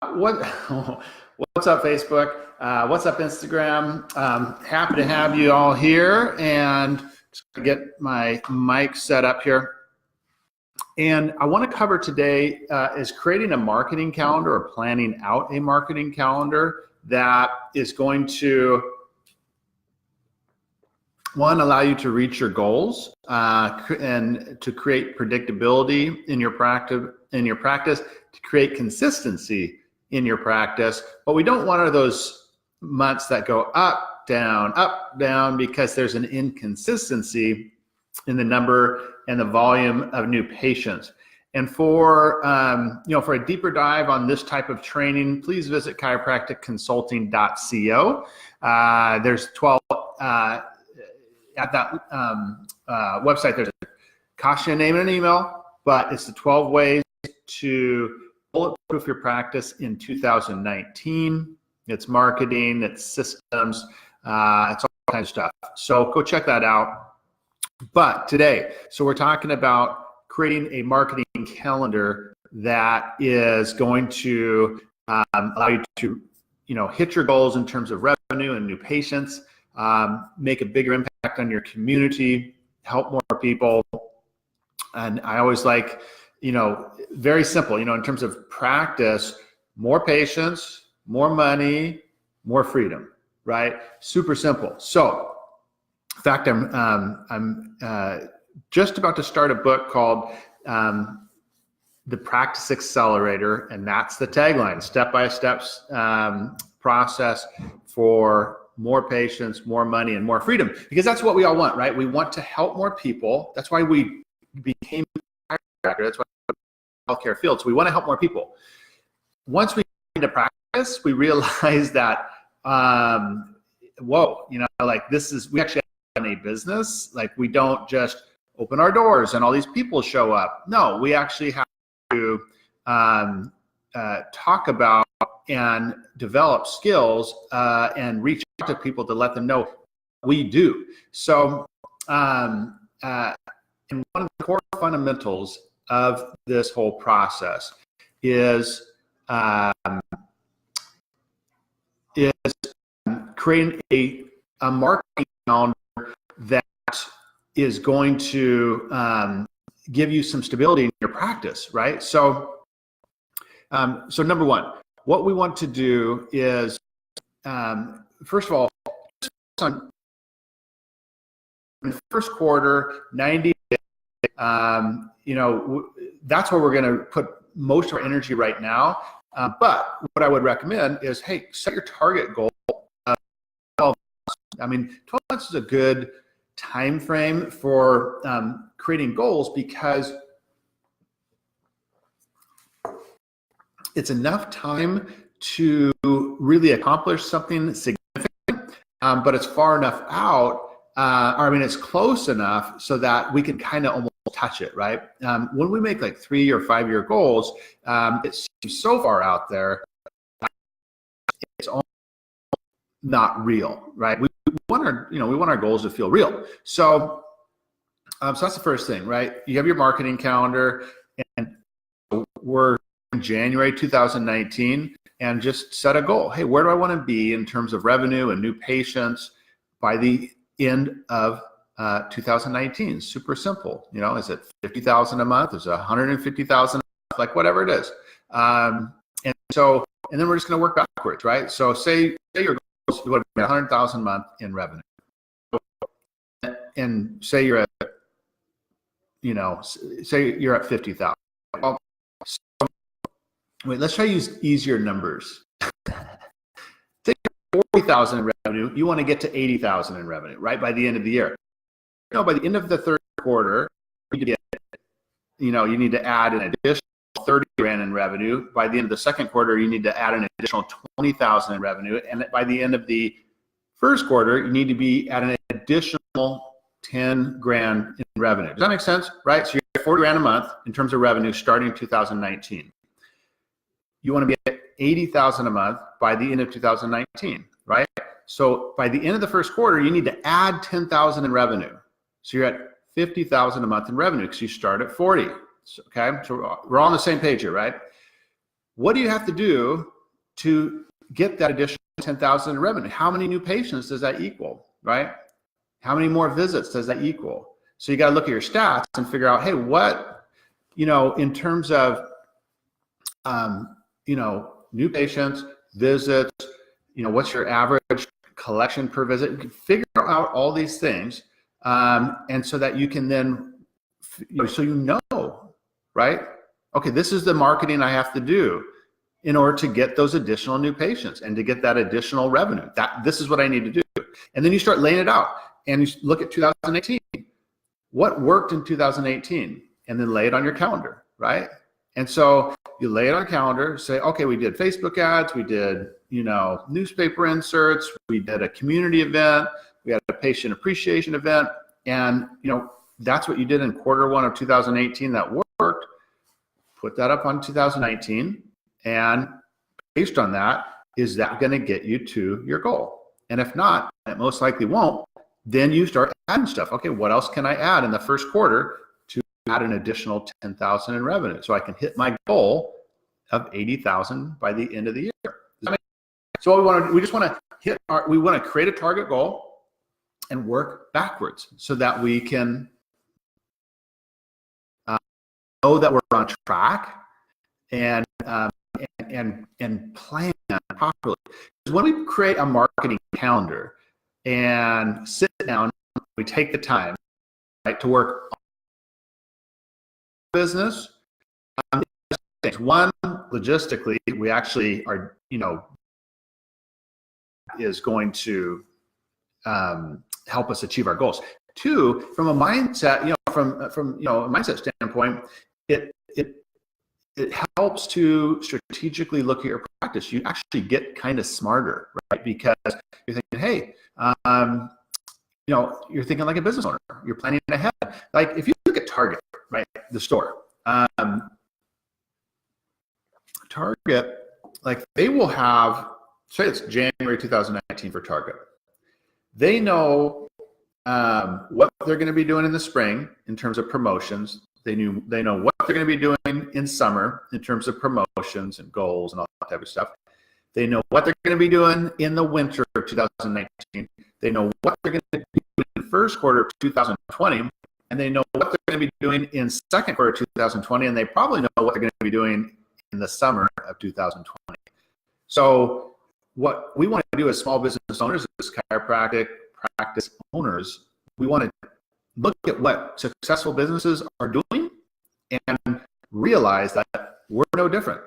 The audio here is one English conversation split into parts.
What what's up, Facebook? What's up, Instagram? Happy to have you all here, and just gonna get my mic set up here. And I want to cover today is creating a marketing calendar or planning out a marketing calendar that is going to, one, allow you to reach your goals and to create predictability in your practice, to create consistency in your practice. But we don't want those months that go up, down, because there's an inconsistency in the number and the volume of new patients. And for for a deeper dive on this type of training, please visit chiropracticconsulting.co. There's 12 at that website. There's a cost you a name and an email, but it's the 12 ways to bulletproof your practice in 2019. It's marketing, it's systems, it's all kinds of stuff. So go check that out. But today, so we're talking about creating a marketing calendar that is going to allow you to, hit your goals in terms of revenue and new patients, make a bigger impact on your community, help more people. And I always like, very simple, in terms of practice, more patients, more money, more freedom, right? Super simple. So, in fact, I'm just about to start a book called The Practice Accelerator, and that's the tagline: step-by-step process for more patients, more money, and more freedom. Because that's what we all want, right? We want to help more people. That's why we became a chiropractor. That's why healthcare field. So we want to help more people. Once we get into practice, we realize that, we actually have a business. Like, we don't just open our doors and all these people show up. No, we actually have to talk about and develop skills and reach out to people to let them know we do. So, and one of the core fundamentals of this whole process is creating a marketing calendar that is going to give you some stability in your practice, right? So number one, what we want to do is, first of all, in the first quarter, 90 days, that's where we're going to put most of our energy right now. But what I would recommend is, hey, set your target goal. 12 months is a good time frame for creating goals, because it's enough time to really accomplish something significant, but it's far enough out, it's close enough so that we can kind of almost touch it, right? When we make like 3 or 5 year goals, it seems so far out there, it's almost not real, right? We want our goals to feel real. So that's the first thing, right? You have your marketing calendar, and we're in January 2019, and just set a goal. Hey, where do I want to be in terms of revenue and new patients by the end of 2019? Super simple. Is it 50,000 a month? Is it 150,000 a month? Like, whatever it is. And then we're just going to work backwards, right? So say your goal is you want to be 100,000 a month in revenue, and say you're at 50,000. Well, let's try to use easier numbers. Say 40,000 in revenue, you want to get to 80,000 in revenue, right? By the end of the year. By the end of the third quarter, you need to add an additional 30 grand in revenue. By the end of the second quarter, you need to add an additional 20,000 in revenue. And by the end of the first quarter, you need to be at an additional 10 grand in revenue. Does that make sense? Right? So you're at 40 grand a month in terms of revenue starting 2019. You want to be at 80,000 a month by the end of 2019, right? So by the end of the first quarter, you need to add 10,000 in revenue. So you're at 50,000 a month in revenue because you start at 40. Okay, so we're all on the same page here, right? what do you have to do to get that additional 10,000 in revenue? How many new patients does that equal, right? How many more visits does that equal? So you got to look at your stats and figure out, hey, what, in terms of, new patients, visits, what's your average collection per visit? You can figure out all these things, and so that you can then, right? Okay, this is the marketing I have to do in order to get those additional new patients and to get that additional revenue. This is what I need to do. And then you start laying it out and you look at 2018. What worked in 2018? And then lay it on your calendar, right? And so you lay it on a calendar, say, okay, we did Facebook ads, we did, newspaper inserts, we did a community event, we had a patient appreciation event, and, that's what you did in Q1 of 2018 that worked. Put that up on 2019, and based on that, is that going to get you to your goal? And if not, it most likely won't. Then you start adding stuff. Okay, what else can I add in the first quarter to add an additional 10,000 in revenue so I can hit my goal of 80,000 by the end of the year? So we just want to create a target goal and work backwards so that we can know that we're on track and plan properly. Because when we create a marketing calendar and sit down, we take the time, right, to work on business. One, logistically, we actually are, is going to help us achieve our goals. Two, from a mindset, from a mindset standpoint, it helps to strategically look at your practice. You actually get kind of smarter, right? Because you're thinking, hey, you're thinking like a business owner. You're planning ahead. Like if you look at Target, right, the store, Target, like they will have, say it's January 2019 for Target. They know what they're going to be doing in the spring in terms of promotions. They know what they're going to be doing in summer in terms of promotions and goals and all that type of stuff. They know what they're going to be doing in the winter of 2019. They know what they're going to be doing in the first quarter of 2020, and they know what they're going to be doing in second quarter of 2020, and they probably know what they're going to be doing in the summer of 2020. So what we want to do as small business owners, as chiropractic practice owners, we want to look at what successful businesses are doing and realize that we're no different.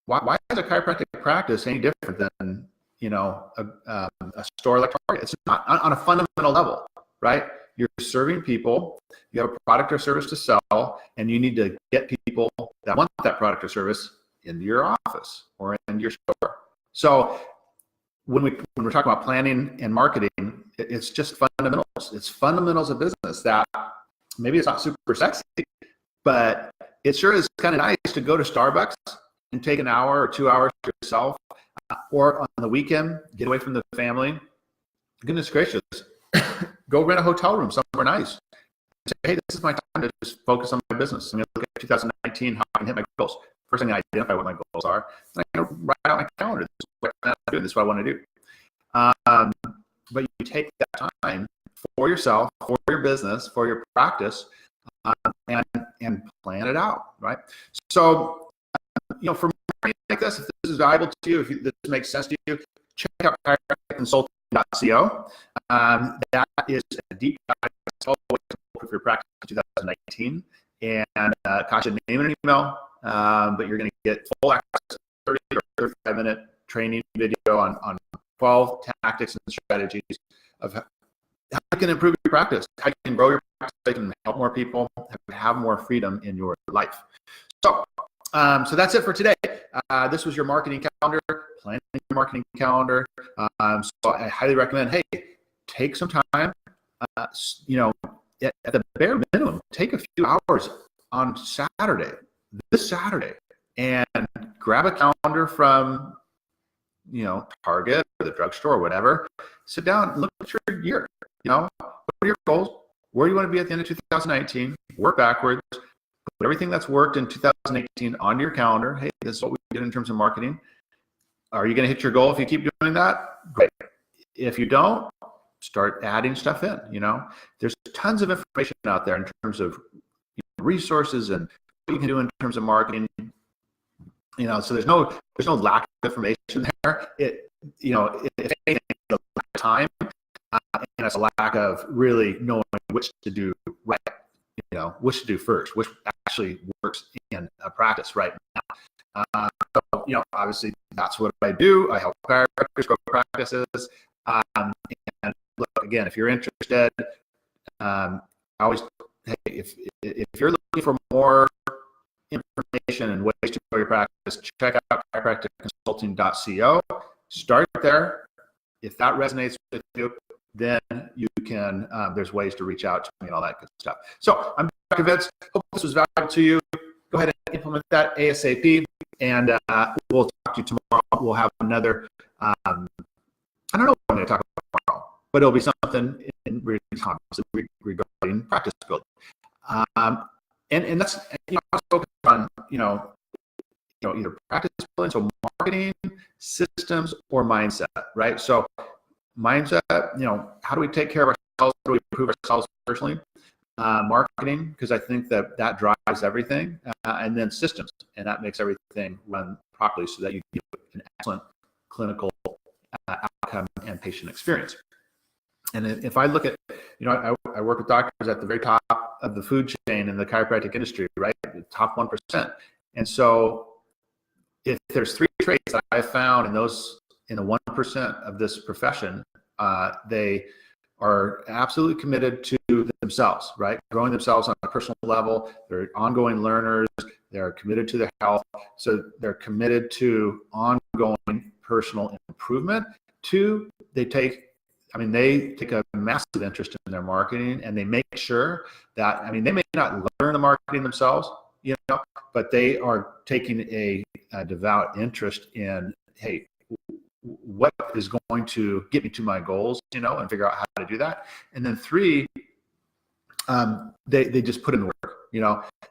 Why is a chiropractic practice any different than a store like Target? It's not on a fundamental level, right? You're serving people, you have a product or service to sell, and you need to get people that want that product or service into your office or into your store. So when we're talking about planning and marketing, it's just fundamentals. It's fundamentals of business that maybe it's not super sexy, but it sure is kind of nice to go to Starbucks and take an hour or 2 hours to yourself, or on the weekend, get away from the family. Goodness gracious, go rent a hotel room somewhere nice. Say, hey, this is my time to just focus on my business. I'm going to look at 2019, how I can hit my goals. First thing I identify what my goals are, and I'm going to write out my calendar. This is what I'm doing. This is what I want to do. But you take that time for yourself, for your business, for your practice, and plan it out, right? So, for marketing like this, if this is valuable to you, if this makes sense to you, check out chiropracticconsulting.co. That is a deep dive for your practice in 2019, and cost you a name and an email, but you're going to get full access to 30 or 35-minute training video on 12 tactics and strategies of how you can improve your practice, how you can grow your practice, how you can help more people, have more freedom in your life. So that's it for today. This was your marketing calendar, planning your marketing calendar. So I highly recommend, hey, take some time, at the bare minimum, take a few hours on this Saturday, and grab a calendar from Target or the drugstore or whatever. Sit down and look at your year. What are your goals? Where do you want to be at the end of 2019? Work backwards. Put everything that's worked in 2018 2018 on your calendar. Hey, this is what we did in terms of marketing. Are you going to hit your goal if you keep doing that? Great. If you don't, start adding stuff in. There's tons of information out there in terms of resources and what you can do in terms of marketing. So there's no lack of information there. If anything, the lack of time, and it's a lack of really knowing which to do right. Which to do first, which actually works in a practice right now. So, obviously that's what I do. I help chiropractors grow practices. And look, again, if you're interested, I always, hey, if you're looking for more information and ways to grow your practice, check out chiropracticconsulting.co. Start there. If that resonates with you, then you can, there's ways to reach out to me and all that good stuff. So I'm Dr. Vince. Hope this was valuable to you. Go ahead and implement that ASAP, and we'll talk to you tomorrow. We'll have another, I don't know what I'm going to talk about tomorrow, but it'll be something regarding practice building. And that's, I was focused on, either practice building, so marketing, systems, or mindset, right? So mindset, how do we take care of ourselves? How do we improve ourselves personally? Marketing, because I think that drives everything, and then systems, and that makes everything run properly so that you get an excellent clinical outcome and patient experience. And if I look at, I work with doctors at the very top of the food chain in the chiropractic industry, right? The top 1%. And so if there's 3 traits that I found in the 1% of this profession, they are absolutely committed to themselves, right? Growing themselves on a personal level. They're ongoing learners. They're committed to their health. So they're committed to ongoing personal improvement. 2, they take a massive interest in their marketing, and they make sure that, they may not learn the marketing themselves, but they are taking a devout interest in, hey, what is going to get me to my goals, and figure out how to do that. And then 3, they just put in the work,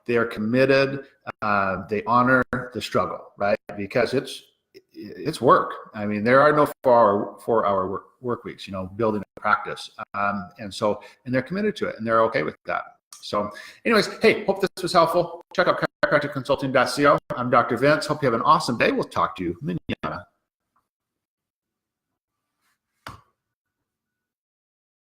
they are committed, they honor the struggle, right? Because it's work. There are no 4-hour work weeks, building a practice. And they're committed to it, and they're okay with that. So anyways, hey, hope this was helpful. Check out chiropracticconsulting.co. I'm Dr. Vince. Hope you have an awesome day. We'll talk to you. Manana.